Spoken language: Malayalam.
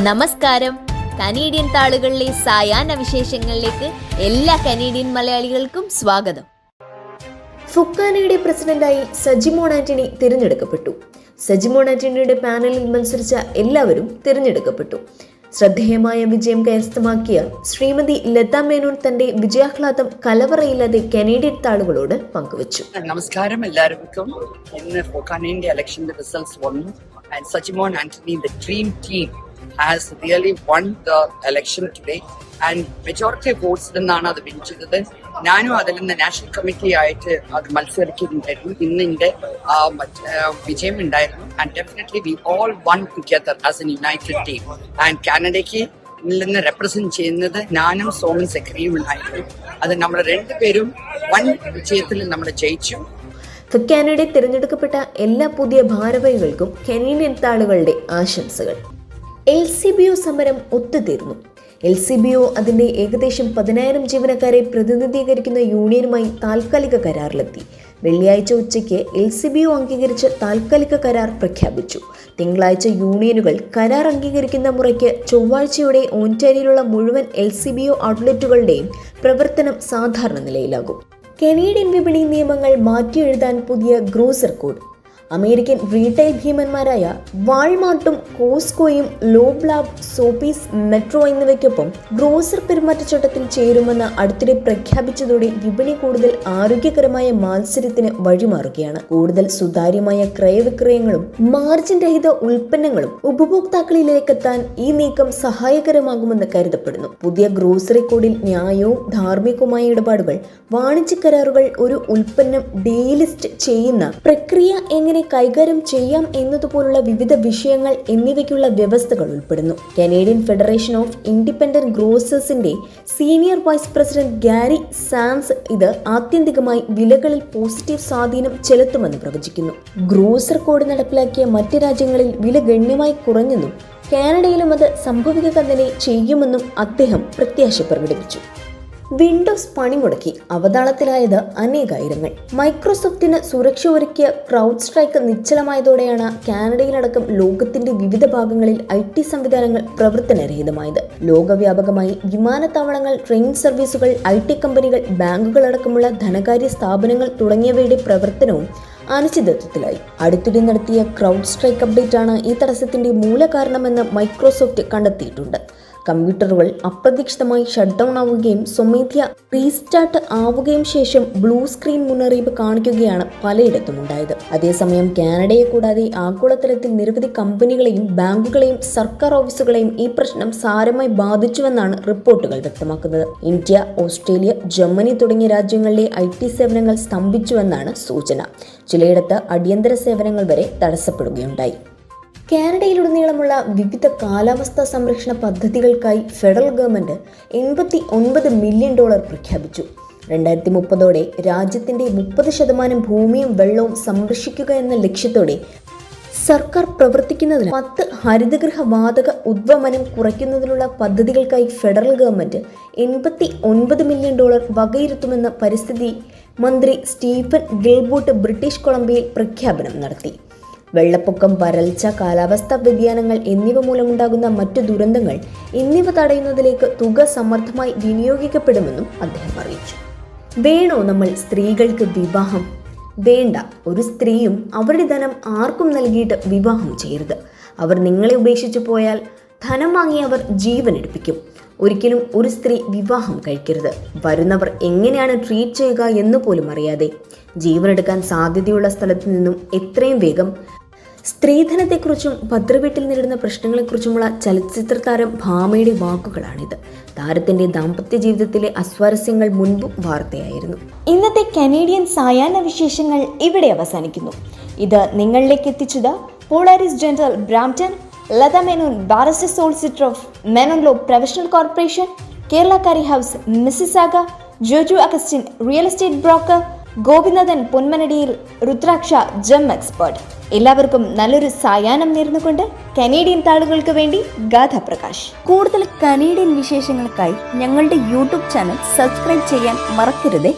നമസ്കാരം. കനേഡിയൻ താളുകളിലെ സായാഹ്ന വിശേഷങ്ങളിലേക്ക് എല്ലാ കനേഡിയൻ മലയാളികൾക്കും സ്വാഗതം. ഫൊക്കാനയുടെ പ്രസിഡന്റായി സജിമോൻ ആന്റണി തിരഞ്ഞെടുക്കപ്പെട്ടു. സജിമോൻ ആന്റണിയുടെ പാനലിൽ മത്സരിച്ച എല്ലാവരും തിരഞ്ഞെടുക്കപ്പെട്ടു. ശ്രദ്ധേയമായ വിജയം കരസ്ഥമാക്കിയ ശ്രീമതി ലത മേനോൻ തന്റെ വിജയാഹ്ലാദം കലവറയില്ലാതെ കനേഡിയൻ താളുകളോട് പങ്കുവച്ചു. നമസ്കാരം എല്ലാവർക്കും. ഇന്ന് ഫൊക്കാനയുടെ ഇലക്ഷന്റെ റിസൾട്ട്സ് വന്നു. And Sajimon Anthony, the dream team, has really won the election today. And majority of votes നിന്നാണ് അത് വിൻ ചെയ്തത്. ഞാനും അതിൽ നിന്ന് നാഷണൽ കമ്മിറ്റി ആയിട്ട് അത് മത്സരിക്കുന്നുണ്ടായിരുന്നു. ഇന്നിന്റെ വിജയം ഉണ്ടായിരുന്നു. And definitely we all one together as an united team. And കാനഡയ്ക്ക് നിന്ന് റെപ്രസെന്റ് ചെയ്യുന്നത് ഞാനും സോമൻ സെക്രട്ടറിയും ഉണ്ടായിരുന്നു. അത് നമ്മൾ രണ്ടുപേരും വൻ വിജയത്തിൽ നമ്മൾ ജയിച്ചു. ഫൊക്കാനയുടെ തിരഞ്ഞെടുക്കപ്പെട്ട എല്ലാ പുതിയ ഭാരവാഹികൾക്കും കനേഡിയൻ താളുകളുടെ ആശംസകൾ. LCBO സമരം ഒത്തുതീർന്നു. LCBO അതിന്റെ ഏകദേശം 10,000 ജീവനക്കാരെ പ്രതിനിധീകരിക്കുന്ന യൂണിയനുമായി താൽക്കാലിക കരാറിലെത്തി. വെള്ളിയാഴ്ച ഉച്ചയ്ക്ക് LCBO അംഗീകരിച്ച് താൽക്കാലിക കരാർ പ്രഖ്യാപിച്ചു. തിങ്കളാഴ്ച യൂണിയനുകൾ കരാർ അംഗീകരിക്കുന്ന മുറയ്ക്ക് ചൊവ്വാഴ്ചയോടെ ഓന്റാരിയോയിലുള്ള മുഴുവൻ LCBO ഔട്ട്ലെറ്റുകളുടെയും പ്രവർത്തനം സാധാരണ നിലയിലാകും. കനേഡിയൻ വിപണി നിയമങ്ങൾ മാറ്റിയെഴുതാൻ പുതിയ ഗ്രോസർ കോഡ്. അമേരിക്കൻ റീറ്റെയിൽ ഭീമന്മാരായ വാൾമാർട്ടും കോസ്കോയും ലോബ്ലാബ്, സോപ്പീസ്, മെട്രോ എന്നിവയ്ക്കൊപ്പം ഗ്രോസർ പെരുമാറ്റച്ചട്ടത്തിൽ ചേരുമെന്ന് അടുത്തിടെ പ്രഖ്യാപിച്ചതോടെ വിപണി കൂടുതൽ ആരോഗ്യകരമായ മത്സരത്തിന് വഴിമാറുകയാണ്. കൂടുതൽ സുതാര്യമായ ക്രയവിക്രയങ്ങളും മാർജിൻ രഹിത ഉൽപ്പന്നങ്ങളും ഉപഭോക്താക്കളിലേക്കെത്താൻ ഈ നീക്കം സഹായകരമാകുമെന്ന് കരുതപ്പെടുന്നു. പുതിയ ഗ്രോസറി കോഡിൽ ന്യായവും ധാർമ്മികവുമായ ഇടപാടുകൾ, വാണിജ്യ കരാറുകൾ, ഒരു ഉൽപ്പന്നം ഡീലിസ്റ്റ് ചെയ്യുന്ന പ്രക്രിയ എങ്ങനെ കൈകാര്യം ചെയ്യാം എന്നതുപോലുള്ള വിവിധ വിഷയങ്ങൾ എന്നിവയ്ക്കുള്ള വ്യവസ്ഥകൾ ഉൾപ്പെടുന്നു. കനേഡിയൻ ഫെഡറേഷൻ ഓഫ് ഇൻഡിപെൻഡന്റ് ഗ്രോസേഴ്സിന്റെ senior vice president Gary Sands ഇത് ആത്യന്തികമായി വിലകളിൽ പോസിറ്റീവ് സ്വാധീനം ചെലുത്തുമെന്ന് പ്രവചിക്കുന്നു. ഗ്രോസർ കോഡ് നടപ്പിലാക്കിയ മറ്റ് രാജ്യങ്ങളിൽ വില ഗണ്യമായി കുറഞ്ഞെന്നും കാനഡയിലും അത് സംഭവിക്കുക തന്നെ ചെയ്യുമെന്നും അദ്ദേഹം പ്രത്യാശ പ്രകടിപ്പിച്ചു. വിൻഡോസ് പണിമുടക്കി അവതാളത്തിലായത് അനേകായിരങ്ങൾ. മൈക്രോസോഫ്റ്റിന് സുരക്ഷ ഒരുക്കിയ ക്രൗഡ് സ്ട്രൈക്ക് നിശ്ചലമായതോടെയാണ് കാനഡയിലടക്കം ലോകത്തിന്റെ വിവിധ ഭാഗങ്ങളിൽ IT സംവിധാനങ്ങൾ പ്രവർത്തനരഹിതമായത്. ലോകവ്യാപകമായി വിമാനത്താവളങ്ങൾ, ട്രെയിൻ സർവീസുകൾ, IT കമ്പനികൾ, ബാങ്കുകൾ അടക്കമുള്ള ധനകാര്യ സ്ഥാപനങ്ങൾ തുടങ്ങിയവയുടെ പ്രവർത്തനവും അനിശ്ചിതത്വത്തിലായി. അടുത്തിടെ നടത്തിയ ക്രൗഡ് സ്ട്രൈക്ക് അപ്ഡേറ്റ് ആണ് ഈ തടസ്സത്തിന്റെ മൂലകാരണമെന്ന് മൈക്രോസോഫ്റ്റ് കണ്ടെത്തിയിട്ടുണ്ട്. കമ്പ്യൂട്ടറുകൾ അപ്രതീക്ഷിതമായി ഷട്ട് ഡൗൺ ആവുകയും സ്വമേധയാ റീസ്റ്റാർട്ട് ആവുകയും ശേഷം ബ്ലൂ സ്ക്രീൻ മുന്നറിയിപ്പ് കാണിക്കുകയാണ് പലയിടത്തും ഉണ്ടായത്. അതേസമയം കാനഡയെ കൂടാതെ ആഗോളതലത്തിൽ നിരവധി കമ്പനികളെയും ബാങ്കുകളെയും സർക്കാർ ഓഫീസുകളെയും ഈ പ്രശ്നം സാരമായി ബാധിച്ചുവെന്നാണ് റിപ്പോർട്ടുകൾ വ്യക്തമാക്കുന്നത്. ഇന്ത്യ, ഓസ്ട്രേലിയ, ജർമ്മനി തുടങ്ങിയ രാജ്യങ്ങളിലെ IT സേവനങ്ങൾ സ്തംഭിച്ചുവെന്നാണ് സൂചന. ചിലയിടത്ത് അടിയന്തര സേവനങ്ങൾ വരെ തടസ്സപ്പെടുകയുണ്ടായി. കാനഡയിലുടനീളമുള്ള വിവിധ കാലാവസ്ഥാ സംരക്ഷണ പദ്ധതികൾക്കായി ഫെഡറൽ ഗവൺമെന്റ് $89 മില്യൺ പ്രഖ്യാപിച്ചു. 2030 രാജ്യത്തിന്റെ 30% ഭൂമിയും വെള്ളവും സംരക്ഷിക്കുക എന്ന ലക്ഷ്യത്തോടെ സർക്കാർ പ്രവർത്തിക്കുന്നതിന് 10 ഹരിതഗൃഹ വാതക ഉദ്വമനം കുറയ്ക്കുന്നതിനുള്ള പദ്ധതികൾക്കായി ഫെഡറൽ ഗവൺമെന്റ് $89 മില്യൺ വകയിരുത്തുമെന്ന് പരിസ്ഥിതി മന്ത്രി സ്റ്റീഫൻ ഗിൽബോർട്ട് ബ്രിട്ടീഷ് കൊളംബിയയിൽ പ്രഖ്യാപനം നടത്തി. വെള്ളപ്പൊക്കം, വരൾച്ച, കാലാവസ്ഥാ വ്യതിയാനങ്ങൾ എന്നിവ മൂലമുണ്ടാകുന്ന മറ്റു ദുരന്തങ്ങൾ എന്നിവ തടയുന്നതിലേക്ക് തുക സമർത്ഥമായി വിനിയോഗിക്കപ്പെടുമെന്നും അദ്ദേഹം അറിയിച്ചു. വേണോ നമ്മൾ സ്ത്രീകൾക്ക് വിവാഹം? വേണ്ട. ഒരു സ്ത്രീയും അവരുടെ ധനം ആർക്കും നൽകിയിട്ട് വിവാഹം ചെയ്യരുത്. അവർ നിങ്ങളെ ഉപേക്ഷിച്ചു പോയാൽ ധനം വാങ്ങി അവർ ജീവൻ എടുപ്പിക്കും. ഒരിക്കലും ഒരു സ്ത്രീ വിവാഹം കഴിക്കരുത്. വരുന്നവർ എങ്ങനെയാണ് ട്രീറ്റ് ചെയ്യുക എന്ന് പോലും അറിയാതെ ജീവനെടുക്കാൻ സാധ്യതയുള്ള സ്ഥലത്ത് നിന്നും എത്രയും വേഗം. സ്ത്രീധനത്തെക്കുറിച്ചും ഭദ്രവീട്ടിൽ നേരിടുന്ന പ്രശ്നങ്ങളെക്കുറിച്ചുമുള്ള ചലച്ചിത്ര താരം ഭാമയുടെ വാക്കുകളാണിത്. താരത്തിന്റെ ദാമ്പത്യ ജീവിതത്തിലെ അസ്വാരസ്യങ്ങൾ മുൻപും വാർത്തയായിരുന്നു. ഇന്നത്തെ കനേഡിയൻ സായാഹ്ന വിശേഷങ്ങൾ ഇവിടെ അവസാനിക്കുന്നു. ഇത് നിങ്ങളിലേക്ക് എത്തിച്ചത് Polaris General Brampton, Lata Menon barrister solicitor of Menon law professional corporation, Kerala curry house Mississauga, Joju Augustine real estate broker, Gopinathan Ponmanadiyil, Rudraksha gem expert. എല്ലാവർക്കും നല്ലൊരു സായാഹ്നം നേർന്നുകൊണ്ട് കനേഡിയൻ താളുകൾക്ക് വേണ്ടി ഗാഥ പ്രകാശ്. കൂടുതൽ കനേഡിയൻ വിശേഷങ്ങൾക്കായി ഞങ്ങളുടെ YouTube ചാനൽ സബ്സ്ക്രൈബ് ചെയ്യാൻ മറക്കരുതേ.